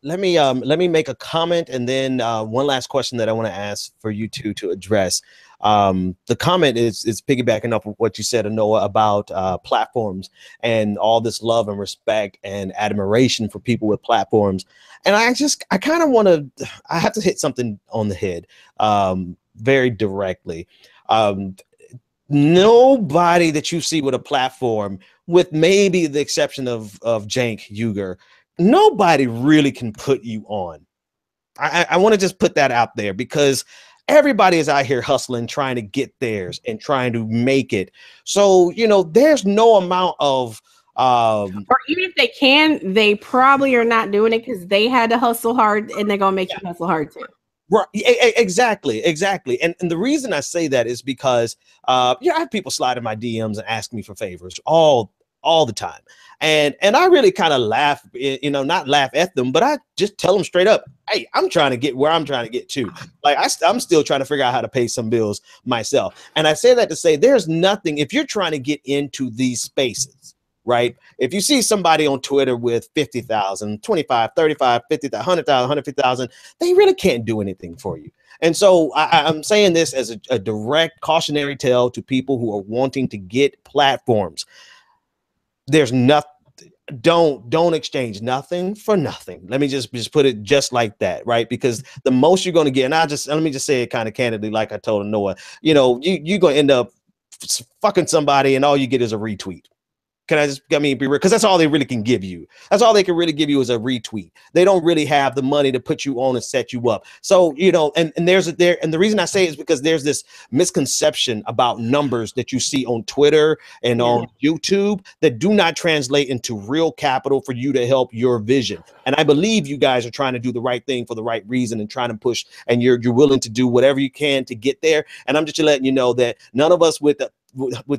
let me make a comment, and then one last question that I want to ask for you two to address. The comment is piggybacking up what you said, Noah, about platforms and all this love and respect and admiration for people with platforms. And I kind of want to, I have to hit something on the head very directly. Nobody that you see with a platform, with maybe the exception of Cenk Uygur, nobody really can put you on. I want to just put that out there, because everybody is out here hustling, trying to get theirs and trying to make it. So, you know, there's no amount of or even if they can, they probably are not doing it because they had to hustle hard, and they're gonna make you hustle hard too. Right, exactly. And the reason I say that is because I have people slide in my DMs and ask me for favors all the time. And I really kind of laugh, you know, not laugh at them, but I just tell them straight up, hey, I'm trying to get where I'm trying to get to. Like I'm still trying to figure out how to pay some bills myself. And I say that to say there's nothing, if you're trying to get into these spaces, right? If you see somebody on Twitter with 50,000, 25, 35, 50,000, 100,000, 150,000, they really can't do anything for you. And so I'm saying this as a direct cautionary tale to people who are wanting to get platforms. There's nothing. Don't exchange nothing for nothing. Let me just put it just like that, right? Because the most you're going to get, and let me just say it kind of candidly, like I told Noah, you know, you're going to end up fucking somebody and all you get is a retweet. Be real? Because that's all they really can give you. That's all they can really give you is a retweet. They don't really have the money to put you on and set you up. So, you know, and the reason I say it is because there's this misconception about numbers that you see on Twitter and on YouTube that do not translate into real capital for you to help your vision. And I believe you guys are trying to do the right thing for the right reason and trying to push, and you're willing to do whatever you can to get there. And I'm just letting you know that none of us with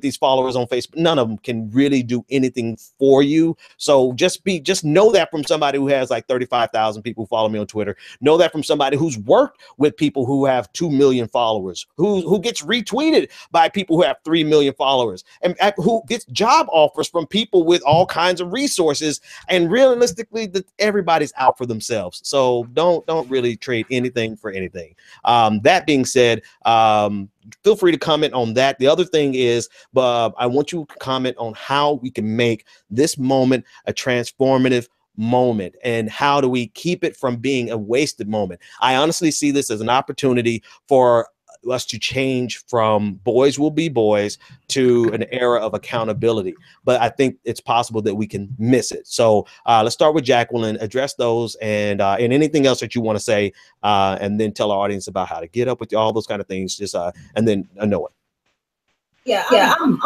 these followers on Facebook, none of them can really do anything for you. So just know that from somebody who has like 35,000 people who follow me on Twitter. Know that from somebody who's worked with people who have 2 million followers, who gets retweeted by people who have 3 million followers, and who gets job offers from people with all kinds of resources. And realistically, everybody's out for themselves. So don't really trade anything for anything. That being said, feel free to comment on that. The other thing is, I want you to comment on how we can make this moment a transformative moment, and how do we keep it from being a wasted moment. I honestly see this as an opportunity for us to change from boys will be boys to an era of accountability. But I think it's possible that we can miss it. So let's start with Jacqueline, address those, and anything else that you want to say, and then tell our audience about how to get up with all those kind of things. Just and then Noah. I'm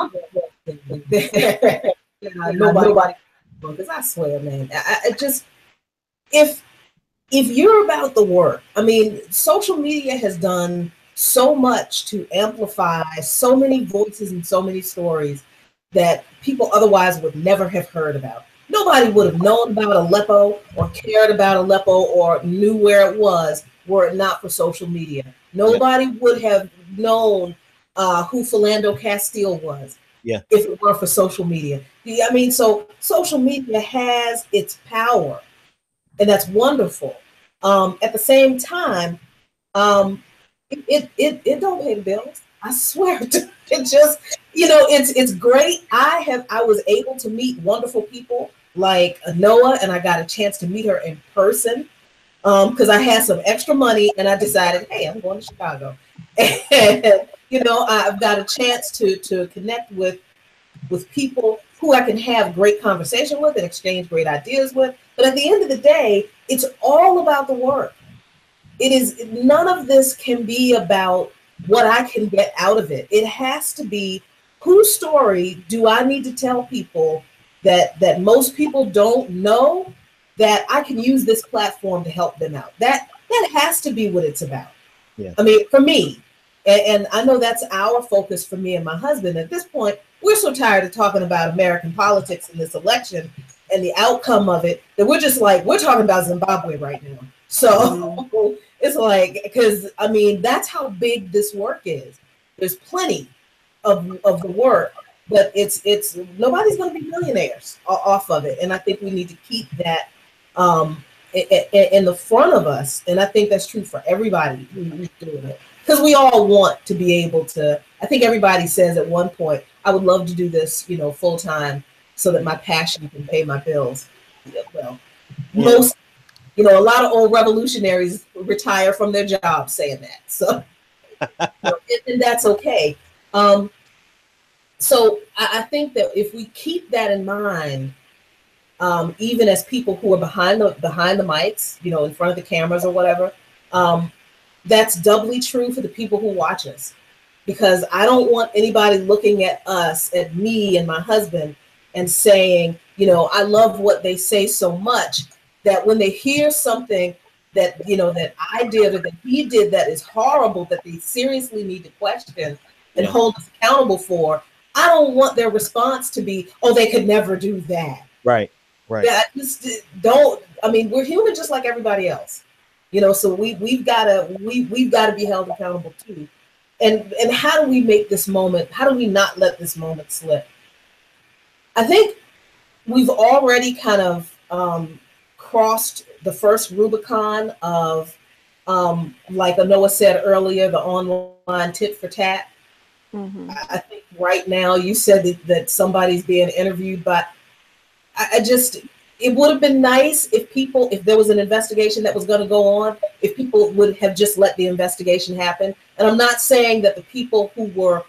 nobody, because I swear, man, I just, if you're about the work, I mean, social media has done so much to amplify so many voices and so many stories that people otherwise would never have heard about. Nobody would have known about Aleppo or cared about Aleppo or knew where it was were it not for social media. Nobody would have known who Philando Castile was if it weren't for social media. I mean, so social media has its power, and that's wonderful. At the same time, it don't pay the bills. I swear. It just, you know, it's great. I was able to meet wonderful people like Noah, and I got a chance to meet her in person because I had some extra money, and I decided, hey, I'm going to Chicago, and you know, I've got a chance to connect with people who I can have great conversation with and exchange great ideas with. But at the end of the day, it's all about the work. It is, none of this can be about what I can get out of it. It has to be, whose story do I need to tell people that most people don't know, that I can use this platform to help them out. That has to be what it's about. Yeah. I mean, for me, and I know that's our focus for me and my husband. At this point, we're so tired of talking about American politics in this election and the outcome of it that we're just like, we're talking about Zimbabwe right now. So it's like, because I mean, that's how big this work is. There's plenty of the work, but it's nobody's going to be millionaires off of it. And I think we need to keep that in the front of us, and I think that's true for everybody who's doing it, because we all want to be able to. I think everybody says at one point, I would love to do this, you know, full time, so that my passion can pay my bills. Yeah, well, most, you know, a lot of old revolutionaries retire from their jobs saying that, so you know, and that's okay. So I think that if we keep that in mind, even as people who are behind the mics, you know, in front of the cameras or whatever, that's doubly true for the people who watch us, because I don't want anybody looking at us, at me and my husband, and saying, you know, I love what they say so much that when they hear something that, you know, that I did or that he did that is horrible, that they seriously need to question and hold us accountable for, I don't want their response to be, oh, they could never do that. Right. Right. Yeah, just don't. I mean, we're human just like everybody else, you know. So we've got to be held accountable too. And how do we make this moment? How do we not let this moment slip? I think we've already kind of crossed the first Rubicon of, like Anoa said earlier, the online tit for tat. Mm-hmm. I think right now you said that somebody's being interviewed, but it would have been nice if there was an investigation that was going to go on, if people would have just let the investigation happen. And I'm not saying that the people who were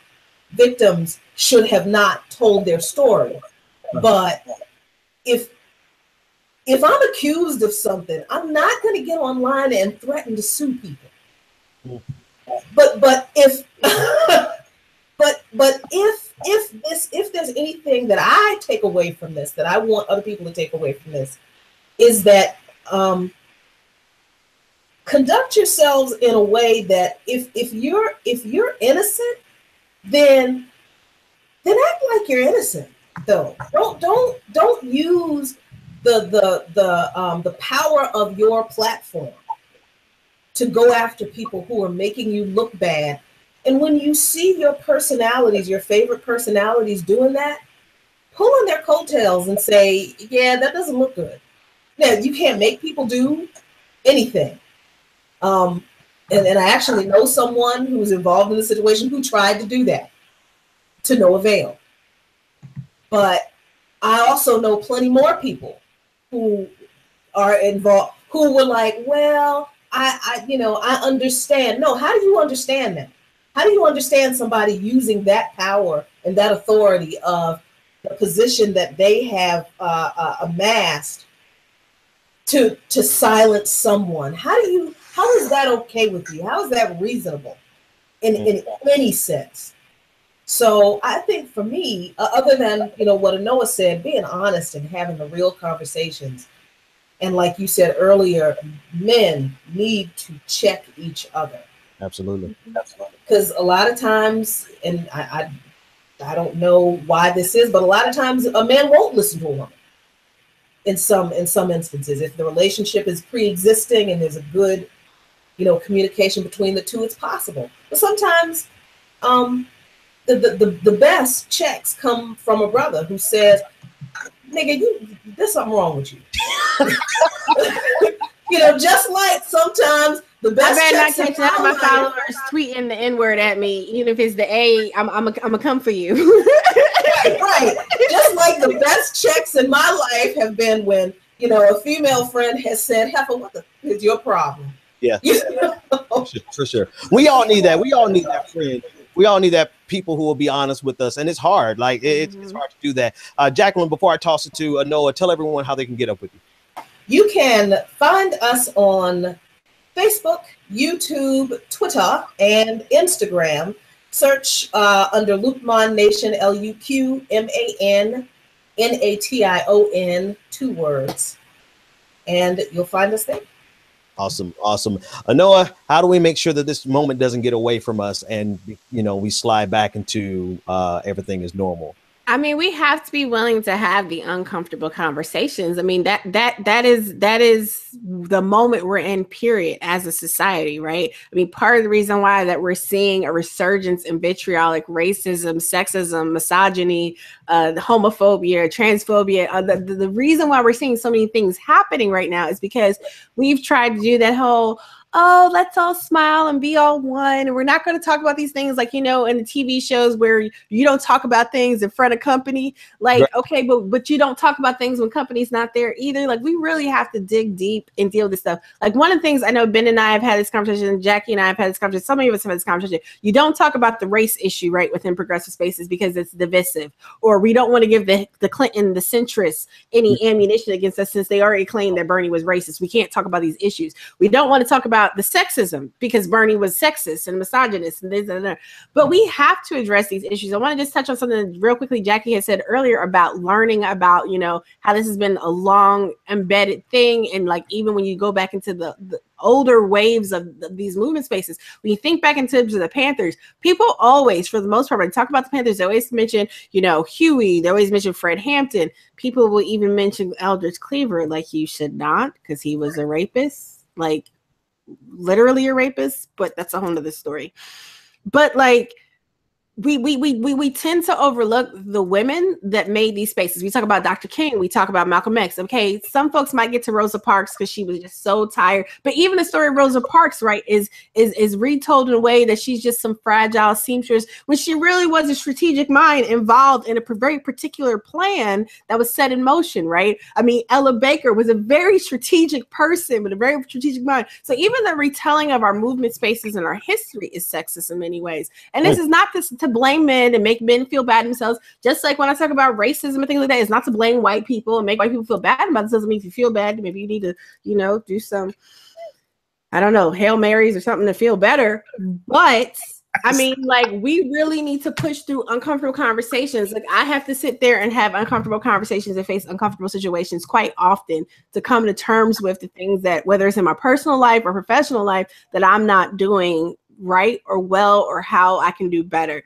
victims should have not told their story, but if I'm accused of something, I'm not going to get online and threaten to sue people. But if if there's anything that I take away from this, that I want other people to take away from this, is that conduct yourselves in a way that if you're innocent, then act like you're innocent. Though don't use the power of your platform to go after people who are making you look bad. And when you see your personalities, your favorite personalities doing that, pull on their coattails and say, yeah, that doesn't look good. Now, you can't make people do anything. And I actually know someone who was involved in the situation who tried to do that to no avail. But I also know plenty more people who are involved, who were like, well, I understand. No, how do you understand that? How do you understand somebody using that power and that authority of the position that they have amassed to silence someone? How is that okay with you? How is that reasonable in any sense? So I think for me, other than what Anoa said, being honest and having the real conversations, and like you said earlier, men need to check each other. Absolutely. Because a lot of times, and I don't know why this is, but a lot of times a man won't listen to a woman. In some instances, if the relationship is pre-existing and there's a good, communication between the two, it's possible. But sometimes, the best checks come from a brother who says, "Nigga, there's something wrong with you." Just like sometimes the best. I better not catch none of my followers tweeting the N-word at me, even if it's the A. I'm gonna come for you. Right. Just like the best checks in my life have been when a female friend has said, "Heifer, what the is your problem?" Yeah. For sure. We all need that. We all need that friend. We all need that people who will be honest with us, and it's hard. Like it's hard to do that. Jacqueline, before I toss it to Noah, tell everyone how they can get up with you. You can find us on Facebook, YouTube, Twitter, and Instagram. Search under Luqman Nation, LUQMANNATION, 2 words, and you'll find us there. Awesome. Anoa, how do we make sure that this moment doesn't get away from us and we slide back into everything is normal? I mean, we have to be willing to have the uncomfortable conversations. I mean, that is the moment we're in, period, as a society, right? I mean, part of the reason why that we're seeing a resurgence in vitriolic racism, sexism, misogyny, homophobia, transphobia, the reason why we're seeing so many things happening right now is because we've tried to do that whole, oh, let's all smile and be all one. And we're not going to talk about these things like, you know, in the TV shows where you don't talk about things in front of company. Like, right. Okay, but you don't talk about things when company's not there either. Like, we really have to dig deep and deal with this stuff. Like, one of the things I know Ben and I have had this conversation, Jackie and I have had this conversation, so many of us have had this conversation. You don't talk about the race issue, right, within progressive spaces because it's divisive. Or we don't want to give the Clinton, the centrists, any ammunition against us since they already claimed that Bernie was racist. We can't talk about these issues. We don't want to talk about the sexism because Bernie was sexist and misogynist and this and that. But we have to address these issues. I want to just touch on something real quickly Jackie had said earlier about learning about, you know, how this has been a long embedded thing. And like, even when you go back into the older waves of these movement spaces, when you think back into the Panthers, people always, for the most part, when they talk about the Panthers, they always mention, you know, Huey, they always mention Fred Hampton. People will even mention Eldridge Cleaver, like you should not, because he was a rapist. Like, literally a rapist, but that's a whole nother story. But like, we tend to overlook the women that made these spaces. We talk about Dr. King, we talk about Malcolm X. Okay, some folks might get to Rosa Parks because she was just so tired. But even the story of Rosa Parks, right, is retold in a way that she's just some fragile seamstress when she really was a strategic mind involved in a very particular plan that was set in motion, right? I mean, Ella Baker was a very strategic person with a very strategic mind. So even the retelling of our movement spaces and our history is sexist in many ways. And this is not to blame men and make men feel bad themselves. Just like when I talk about racism and things like that, it's not to blame white people and make white people feel bad about themselves. I mean, if you feel bad, maybe you need to, you know, do some, I don't know, Hail Marys or something to feel better. But I mean, like, we really need to push through uncomfortable conversations. Like, I have to sit there and have uncomfortable conversations and face uncomfortable situations quite often to come to terms with the things that, whether it's in my personal life or professional life, that I'm not doing right or well, or how I can do better.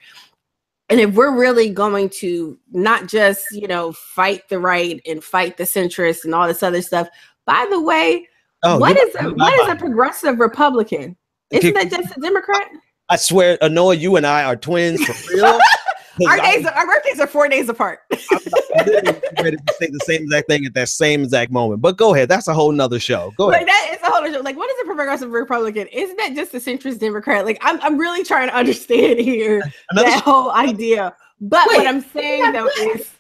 And if we're really going to not just, you know, fight the right and fight the centrists and all this other stuff, by the way, what is a progressive Republican? Isn't that just a Democrat? I swear, Anoa, you and I are twins for real. Our birthdays are 4 days apart. I'm ready to say the same exact thing at that same exact moment. But go ahead. That's a whole nother show. Go ahead. That is a whole other show. Like, what is a progressive Republican? Isn't that just a centrist Democrat? Like, I'm really trying to understand here that whole idea. But what I'm saying though is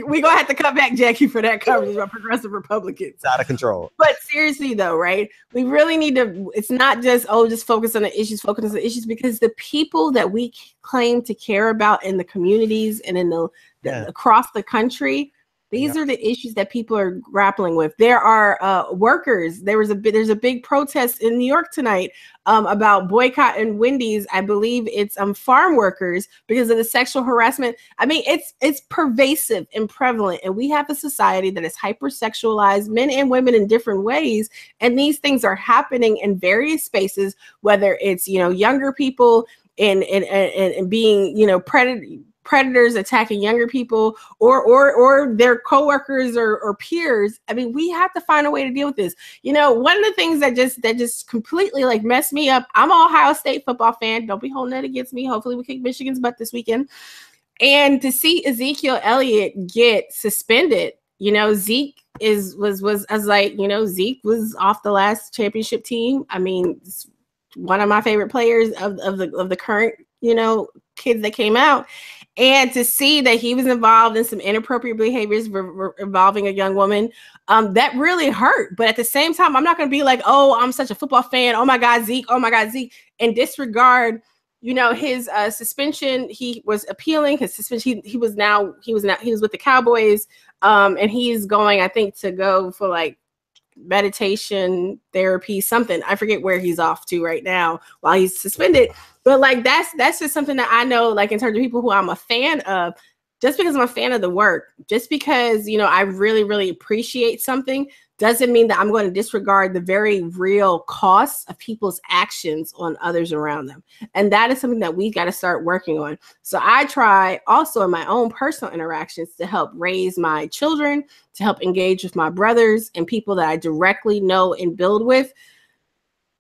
we're gonna have to come back, Jackie, for that conversation about progressive Republicans. It's out of control. But seriously though, right? We really need to, it's not just, oh, just focus on the issues, focus on the issues, because the people that we claim to care about in the communities and in the across the country, these are the issues that people are grappling with. There are workers. There's a big protest in New York tonight about boycotting Wendy's. I believe it's farm workers because of the sexual harassment. I mean, it's pervasive and prevalent, and we have a society that is hypersexualized, men and women in different ways. And these things are happening in various spaces, whether it's, you know, younger people and being, you know, predators attacking younger people or their coworkers or peers. I mean, we have to find a way to deal with this. You know, one of the things that just completely like messed me up. I'm an Ohio State football fan. Don't be holding that against me. Hopefully we kick Michigan's butt this weekend. And to see Ezekiel Elliott get suspended, you know, Zeke was like, you know, Zeke was off the last championship team. I mean, one of my favorite players of the current, you know, kids that came out. And to see that he was involved in some inappropriate behaviors involving a young woman, that really hurt. But at the same time, I'm not going to be like, oh, I'm such a football fan. Oh my God, Zeke. Oh my God, Zeke. And disregard, you know, his suspension. He was appealing his suspension. He was with the Cowboys. And he's going, I think, to go for like meditation therapy, something. I forget where he's off to right now while he's suspended. But like, that's just something that I know, like in terms of people who I'm a fan of, just because I'm a fan of the work, just because, you know, I really, really appreciate something, doesn't mean that I'm going to disregard the very real costs of people's actions on others around them. And that is something that we've got to start working on. So I try also in my own personal interactions to help raise my children, to help engage with my brothers and people that I directly know and build with,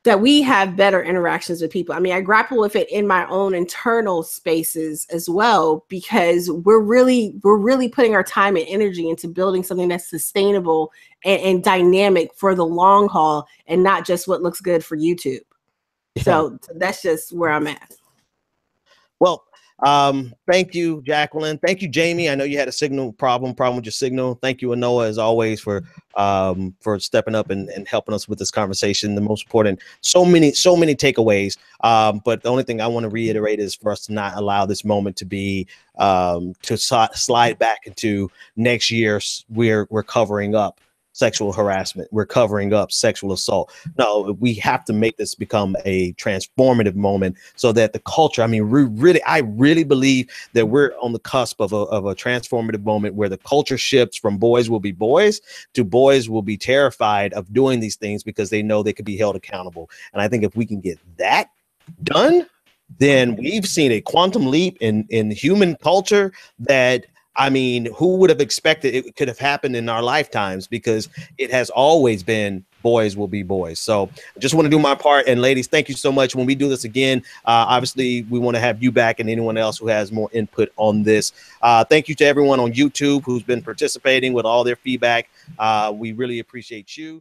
that we have better interactions with people. I mean, I grapple with it in my own internal spaces as well, because we're really putting our time and energy into building something that's sustainable and dynamic for the long haul, and not just what looks good for YouTube. Yeah. So that's just where I'm at. Well, thank you, Jacqueline. Thank you, Jamie. I know you had a signal problem with your signal. Thank you, Anoa, as always, for stepping up and helping us with this conversation. The most important, so many takeaways. But the only thing I want to reiterate is for us to not allow this moment to be to slide back into next year. We're covering up sexual harassment. We're covering up sexual assault. No, we have to make this become a transformative moment so that the culture, I mean, I really believe that we're on the cusp of a transformative moment where the culture shifts from boys will be boys to boys will be terrified of doing these things because they know they could be held accountable. And I think if we can get that done, then we've seen a quantum leap in human culture that, I mean, who would have expected it could have happened in our lifetimes, because it has always been boys will be boys. So I just want to do my part. And ladies, thank you so much. When we do this again, obviously we want to have you back and anyone else who has more input on this. Thank you to everyone on YouTube who's been participating with all their feedback. We really appreciate you.